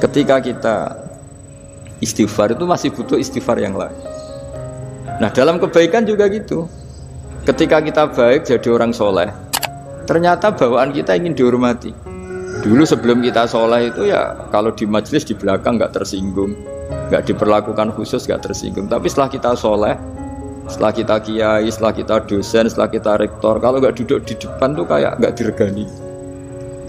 Ketika kita istighfar itu masih butuh istighfar yang lain. Nah dalam kebaikan juga gitu. Ketika kita baik jadi orang soleh, ternyata bawaan kita ingin dihormati. Dulu sebelum kita soleh itu ya kalau di majelis di belakang nggak tersinggung, nggak diperlakukan khusus, nggak tersinggung. Tapi setelah kita soleh, setelah kita kiai, setelah kita dosen, setelah kita rektor, kalau nggak duduk di depan tuh kayak nggak diregani.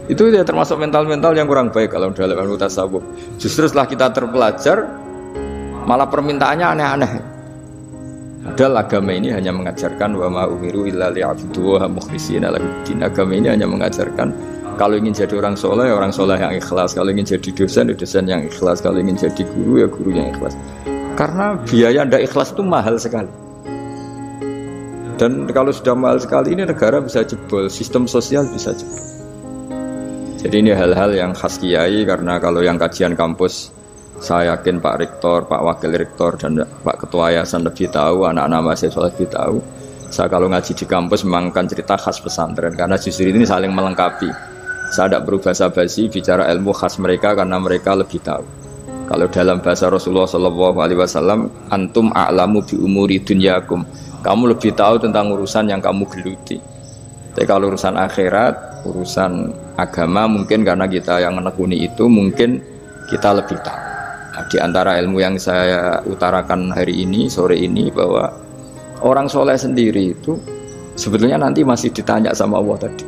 Itu ya termasuk mental-mental yang kurang baik kalau dalam ilmu tasawuf. Justru setelah kita terpelajar, malah permintaannya aneh-aneh. Padahal agama ini hanya mengajarkan wa ma umiru illa liya'buduha mukhlishina lahuddin. Agama ini hanya mengajarkan kalau ingin jadi orang soleh yang ikhlas. Kalau ingin jadi dosen, ya dosen yang ikhlas. Kalau ingin jadi guru, ya guru yang ikhlas. Karena biaya ndak ikhlas itu mahal sekali. Dan kalau sudah mahal sekali ini negara bisa jebol, sistem sosial bisa jebol. Jadi ini hal-hal yang khas kiai, karena kalau yang kajian kampus saya yakin Pak Rektor, Pak Wakil Rektor dan Pak Ketua Yayasan lebih tahu, anak-anak mahasiswa lebih tahu. Saya kalau ngaji di kampus memang kan cerita khas pesantren, karena justru ini saling melengkapi. Saya tidak berubah basa-basi bicara ilmu khas mereka karena mereka lebih tahu. Kalau dalam bahasa Rasulullah SAW, antum a'lamu bi umuri dunyakum. Kamu lebih tahu tentang urusan yang kamu geluti. Tapi kalau urusan akhirat, urusan agama mungkin karena kita yang menekuni itu mungkin kita lebih tahu. Nah, di antara ilmu yang saya utarakan hari ini, sore ini, bahwa orang soleh sendiri itu sebetulnya nanti masih ditanya sama Allah tadi.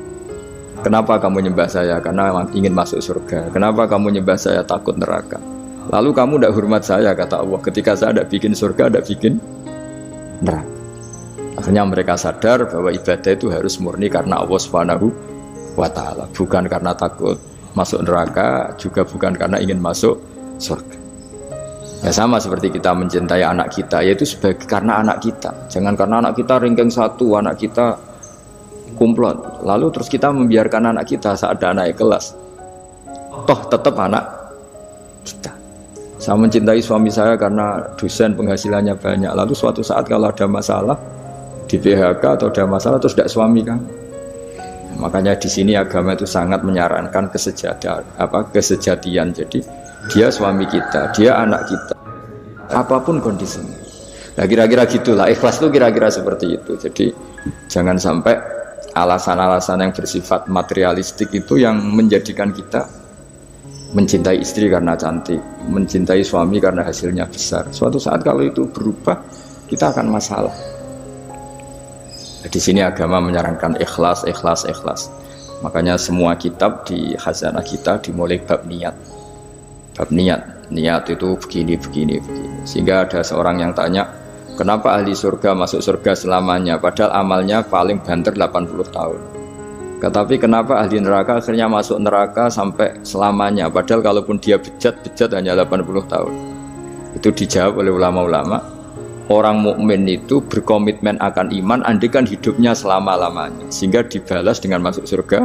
Kenapa kamu nyembah saya? Karena ingin masuk surga. Kenapa kamu nyembah saya? Takut neraka. Lalu kamu tidak hormat saya, kata Allah, ketika saya tidak bikin surga, tidak bikin neraka. Akhirnya mereka sadar bahwa ibadah itu harus murni karena Allah Subhanahu wa ta'ala, bukan karena takut masuk neraka, juga bukan karena ingin masuk surga. Ya sama seperti kita mencintai anak kita, yaitu sebagai karena anak kita. Jangan karena anak kita ranking 1, anak kita kumplot, lalu terus kita membiarkan anak kita saat ada anak kelas. Toh tetap anak kita. Saya mencintai suami saya karena dosen penghasilannya banyak, lalu suatu saat kalau ada masalah di PHK atau ada masalah terus tidak suami kan. Makanya di sini agama itu sangat menyarankan kesejatian. Jadi dia suami kita, dia anak kita, apapun kondisinya. Nah kira-kira gitulah, ikhlas itu kira-kira seperti itu. Jadi jangan sampai alasan-alasan yang bersifat materialistik itu yang menjadikan kita mencintai istri karena cantik, mencintai suami karena hasilnya besar. Suatu saat kalau itu berubah, kita akan masalah. Di sini agama menyarankan ikhlas. Makanya semua kitab di khazanah kita dimulai bab niat. Bab niat itu begini. Sehingga ada seorang yang tanya, kenapa ahli surga masuk surga selamanya, padahal amalnya paling banter 80 tahun. Tetapi kenapa ahli neraka akhirnya masuk neraka sampai selamanya, padahal kalaupun dia bejat hanya 80 tahun. Itu dijawab oleh ulama-ulama. Orang mukmin itu berkomitmen akan iman andikan hidupnya selama-lamanya, sehingga dibalas dengan masuk surga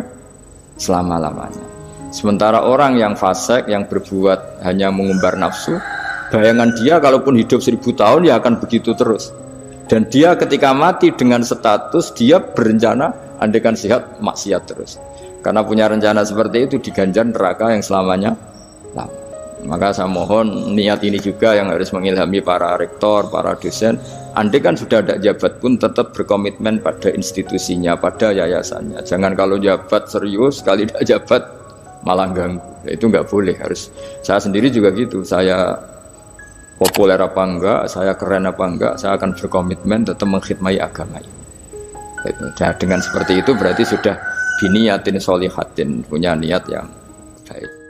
selama-lamanya. Sementara orang yang fasik, yang berbuat hanya mengumbar nafsu, bayangan dia kalaupun hidup 1000 tahun ya akan begitu terus. Dan dia ketika mati dengan status dia berencana andikan sehat maksiat terus. Karena punya rencana seperti itu diganjar neraka yang selamanya lama. Maka saya mohon niat ini juga yang harus mengilhami para rektor, para dosen. Andai kan sudah ada jabat pun tetap berkomitmen pada institusinya, pada yayasannya. Jangan kalau jabat serius, sekali tidak jabat malah ganggu. Itu nggak boleh. Harus. Saya sendiri juga gitu. Saya populer apa enggak, saya keren apa enggak, saya akan berkomitmen tetap mengkhidmati agama ini. Nah, dengan seperti itu berarti sudah biniyatin sholihatin, punya niat yang baik.